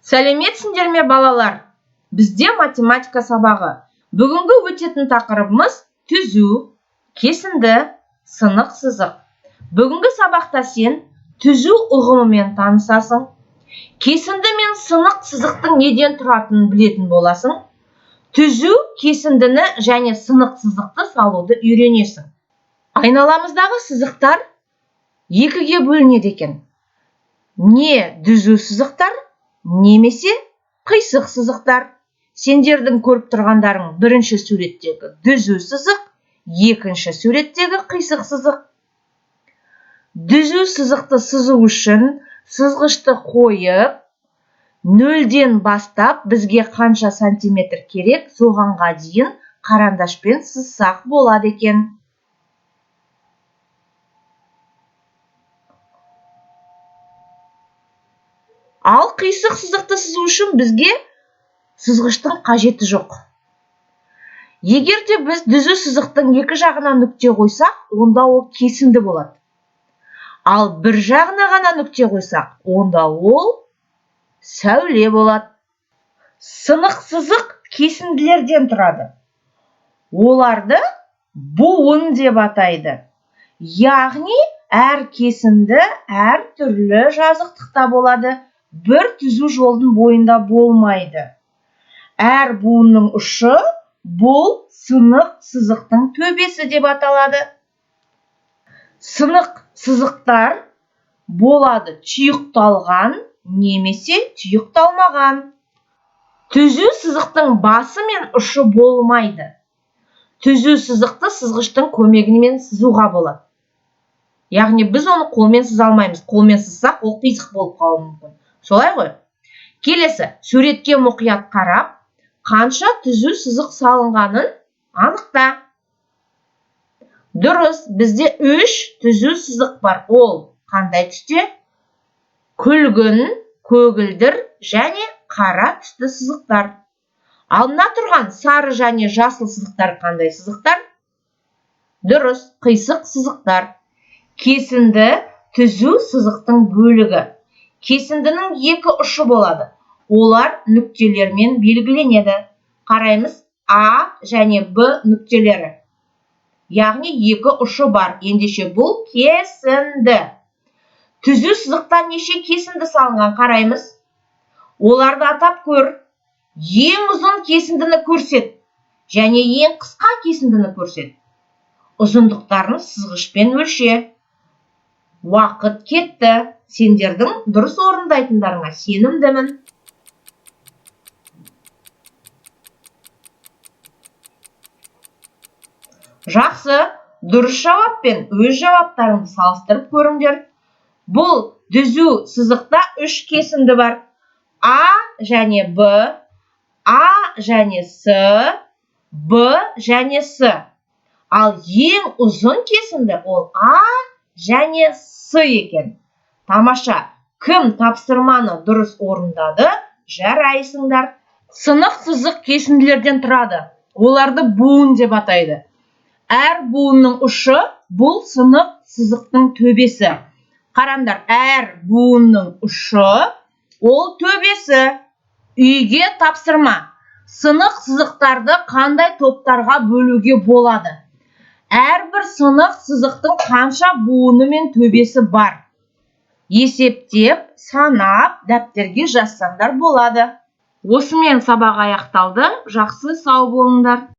Сәлеметсіңдер ме балалар? Бізде математика сабағы. Бүгінгі өтетін тақырыбымыз түзу, кесінді, сынық сызық. Бүгінгі сабақта сен түзу ұғымымен танысасың. Кесінді мен сынық сызықтың неден тұратынын білетін боласың. Түзу, кесіндіні және сынық сызықты салуды үйренесің. Айналамыздағы сызықтар екіге бөлінеді екен. Не түзу сызықтар, немесе қисық сызықтар. Сендердің көріп тұрғандарың бірінші суреттегі түзу сызық, екінші суреттегі қисық сызық. Түзу сызықты сызу үшін сызғышты қойып, нөлден бастап бізге қанша сантиметр керек, соғанға дейін қарандашпен сызсақ болады екен. Ал қисық сызықты сызу үшін бізге сызғыштың қажеті жоқ. Егер де біз түзу сызықтың екі жағына нүкте қойсақ, онда ол кесінді болады. Ал бір жағына ғана нүкте қойсақ, онда ол сәуле болады. Сынық сызық кесінділерден тұрады. Оларды буын деп атайды. Яғни әр кесінді әр түрлі жазықтықта болады. Бір түзу жолдың бойында болмайды. Әр буынның ұшы бұл сынық сызықтың төбесі деп аталады. Сынық сызықтар болады тұйықталған немесе тұйықталмаған. Түзу сызықтың басы мен ұшы болмайды. Түзу сызықты сызғыштың көмегімен сызуға болады. Яғни біз оны қолмен сыза алмаймыз. Қолмен сызсақ, ол қисық болып қалуы мүмкін. Солай ғой? Келесі, суретке мұқият қарап, қанша түзу сызық салынғанын анықта. Дұрыс, бізде 3 түзу сызық бар. Ол қандай түсте? Күлгін, көгілдір және қара түсті сызықтар. Ал мына тұрған сары және жасыл сызықтар қандай сызықтар? Дұрыс, қисық сызықтар. Кесінді түзу сызықтың бөлігі. Кесіндінің екі ұшы болады. Олар нүктелермен белгіленеді. Қараймыз, А және Б нүктелері. Яғни екі ұшы бар. Ендеше бұл кесінді. Түзу сызықта неше кесінді салынған қараймыз. Оларды атап көр. Ең ұзын кесіндіні көрсет. Және ең қысқа кесіндіні көрсет. Ұзындықтарын сызғышпен өлше. Уақыт кетті. Сендердің дұрыс орындайтындарыңа сенімдімін. Жақсы, дұрыс жауап пен өз жауаптарыңды салыстырып көріңдер. Бұл түзу сызықта 3 кесінді бар. А және Б, А және С, Б және С. Ал ең ұзын кесінді ол А және С екен. Тамаша, кім тапсырманы дұрыс орындады? Жарайсыңдар. Сынық сызық кесінділерден тұрады. Оларды буын деп атайды. Әр буынның ұшы бұл сынық сызықтың төбесі. Қараңдар, әр буынның ұшы ол төбесі. Үйге тапсырма. Сынық сызықтарды қандай топтарға бөлуге болады? Әрбір сынық сызықтың қанша буыны мен төбесі бар? Есептеп, санап, дәптерге жазсаңдар болады. Осымен сабақ аяқталды. Жақсы, сау болыңдар.